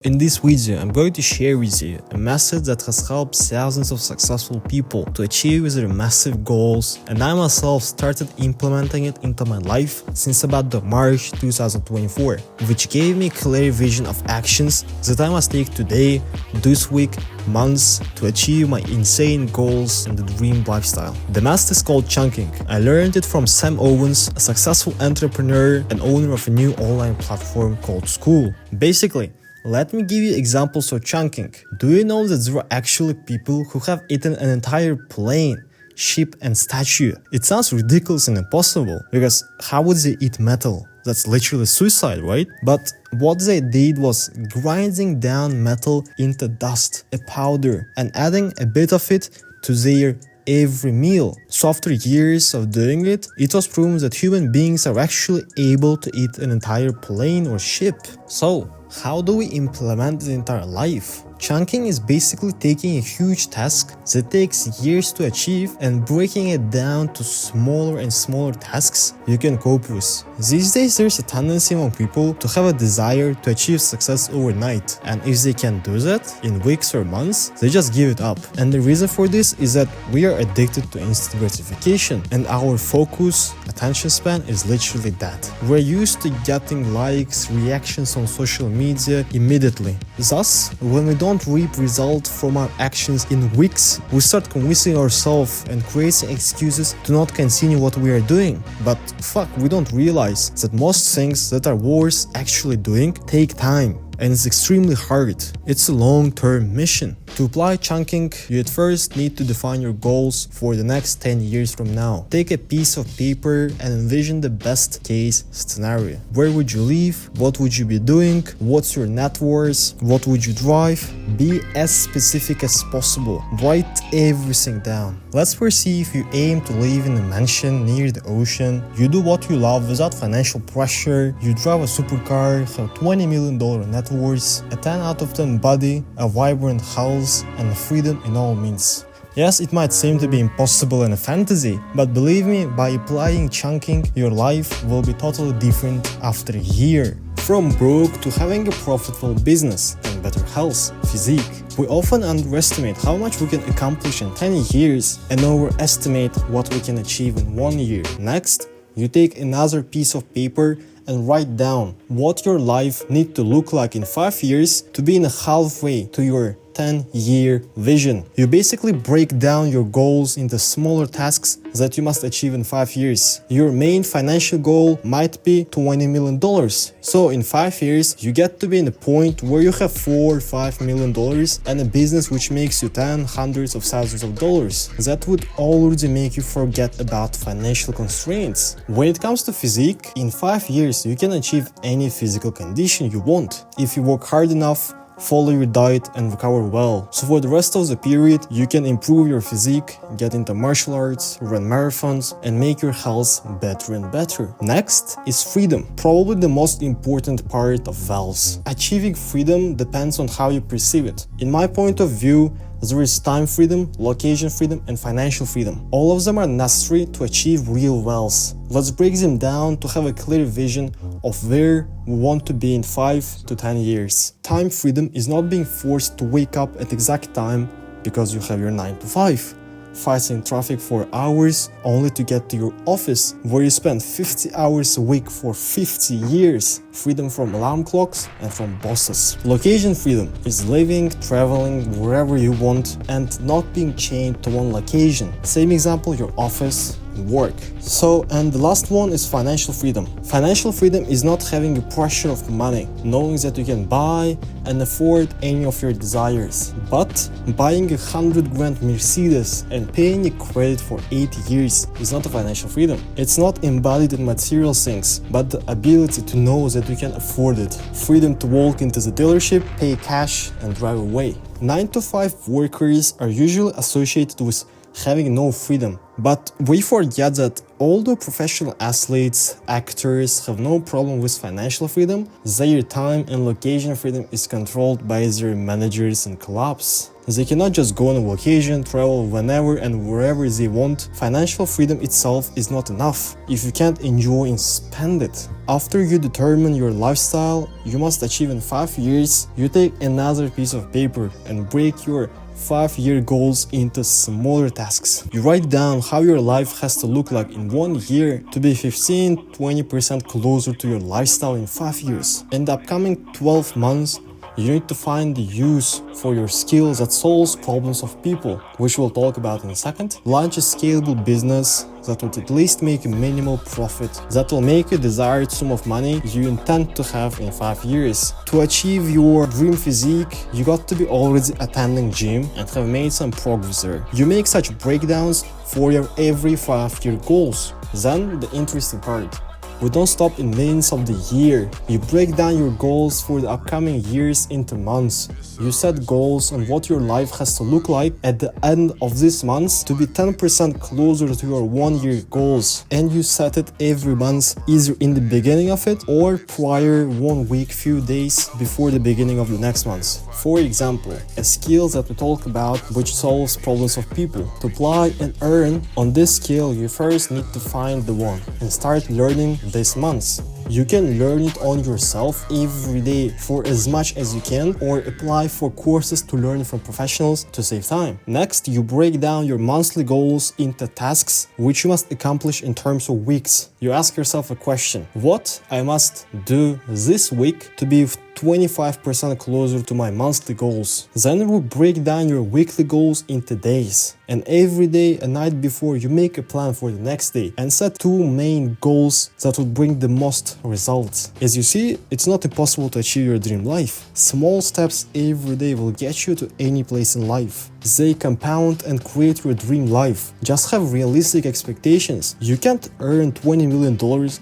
In this video, I'm going to share with you a method that has helped thousands of successful people to achieve their massive goals, and I myself started implementing it into my life since about the March 2024, which gave me a clear vision of actions that I must take today, this week, months to achieve my insane goals and the dream lifestyle. The method is called chunking. I learned it from Sam Owens, a successful entrepreneur and owner of a new online platform called School. Basically, let me give you examples of chunking. Do you know that there are actually people who have eaten an entire plane, ship and statue? It sounds ridiculous and impossible, because how would they eat metal? That's literally suicide, right? But what they did was grinding down metal into dust, a powder, and adding a bit of it to their every meal. So after years of doing it, it was proven that human beings are actually able to eat an entire plane or ship. So, how do we implement it into our life? Chunking is basically taking a huge task that takes years to achieve and breaking it down to smaller and smaller tasks you can cope with. These days there's a tendency among people to have a desire to achieve success overnight, and if they can do that in weeks or months, they just give it up. And the reason for this is that we are addicted to instant gratification, and our focus, attention span is literally that. We're used to getting likes, reactions on social media immediately. Thus, when we don't reap results from our actions in weeks, we start convincing ourselves and creating excuses to not continue what we are doing. But fuck, we don't realize that most things that are worth actually doing take time, and it's extremely hard. It's a long-term mission. To apply chunking, you at first need to define your goals for the next 10 years from now. Take a piece of paper and envision the best case scenario. Where would you live? What would you be doing? What's your net worth? What would you drive? Be as specific as possible. Write everything down. Let's foresee if you aim to live in a mansion near the ocean, you do what you love without financial pressure, you drive a supercar, have $20 million net worth, a 10 out of 10 body, a vibrant house, and freedom in all means. Yes, it might seem to be impossible and a fantasy, but believe me, by applying chunking, your life will be totally different after a year. From broke to having a profitable business and better health, physique. We often underestimate how much we can accomplish in 10 years and overestimate what we can achieve in 1 year. Next, you take another piece of paper and write down what your life needs to look like in 5 years to be in halfway to your 10-year vision. You basically break down your goals into smaller tasks that you must achieve in 5 years. Your main financial goal might be $20 million. So in 5 years, you get to be in a point where you have $4 or $5 million and a business which makes you hundreds of thousands of dollars. That would already make you forget about financial constraints. When it comes to physique, in 5 years, you can achieve any physical condition you want if you work hard enough, follow your diet and recover well. So for the rest of the period, you can improve your physique, get into martial arts, run marathons, and make your health better and better. Next is freedom, probably the most important part of wealth. Achieving freedom depends on how you perceive it. In my point of view, there is time freedom, location freedom, and financial freedom. All of them are necessary to achieve real wealth. Let's break them down to have a clear vision of where we want to be in 5 to 10 years. Time freedom is not being forced to wake up at exact time because you have your 9 to 5. Fighting traffic for hours only to get to your office where you spend 50 hours a week for 50 years. Freedom from alarm clocks and from bosses. Location freedom is living, traveling wherever you want and not being chained to one location. Same example, your office, work. So, and the last one is financial freedom. Financial freedom is not having a pressure of money, knowing that you can buy and afford any of your desires. But buying a 100 grand Mercedes and paying a credit for 80 years is not a financial freedom. It's not embodied in material things, but the ability to know that you can afford it. Freedom to walk into the dealership, pay cash and drive away. 9 to 5 workers are usually associated with having no freedom. But we forget that Although professional athletes, actors have no problem with financial freedom, their time and location freedom is controlled by their managers and clubs. They cannot just go on a vacation, travel whenever and wherever they want. Financial freedom itself is not enough if you can't enjoy and spend it. After you determine your lifestyle you must achieve in 5 years, you take another piece of paper and break your 5-year goals into smaller tasks. You write down how your life has to look like in 1 year to be 15-20% closer to your lifestyle in 5 years. In the upcoming 12 months, you need to find the use for your skills that solves problems of people, which we'll talk about in a second. Launch a scalable business that would at least make a minimal profit, that will make a desired sum of money you intend to have in 5 years. To achieve your dream physique, you got to be already attending gym and have made some progress there. You make such breakdowns for your every 5-year goals. Then the interesting part. We don't stop in minutes of the year. You break down your goals for the upcoming years into months. You set goals on what your life has to look like at the end of this month to be 10% closer to your 1-year goals. And you set it every month, either in the beginning of it or prior 1 week, few days before the beginning of the next month. For example, a skill that we talk about which solves problems of people. To apply and earn on this skill, you first need to find the one and start learning this month. You can learn it on yourself every day for as much as you can, or apply for courses to learn from professionals to save time. Next, you break down your monthly goals into tasks which you must accomplish in terms of weeks. You ask yourself a question: what I must do this week to be 25% closer to my monthly goals. Then you break down your weekly goals into days. And every day, a night before, you make a plan for the next day and set 2 main goals that would bring the most results. As you see, it's not impossible to achieve your dream life. Small steps every day will get you to any place in life. They compound and create your dream life. Just have realistic expectations. You can't earn $20 million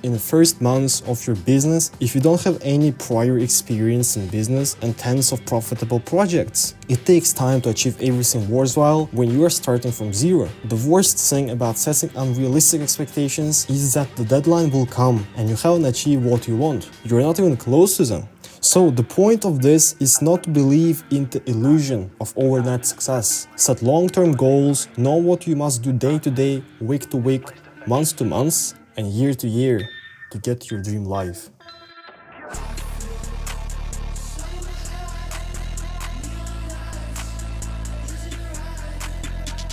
in the first months of your business if you don't have any prior experience in business and tens of profitable projects. It takes time to achieve everything worthwhile when you are starting from zero. The worst thing about setting unrealistic expectations is that the deadline will come and you haven't achieved what you want. You're not even close to them. So the point of this is not to believe in the illusion of overnight success. Set long-term goals, know what you must do day to day, week to week, month to month, and year to year to get your dream life.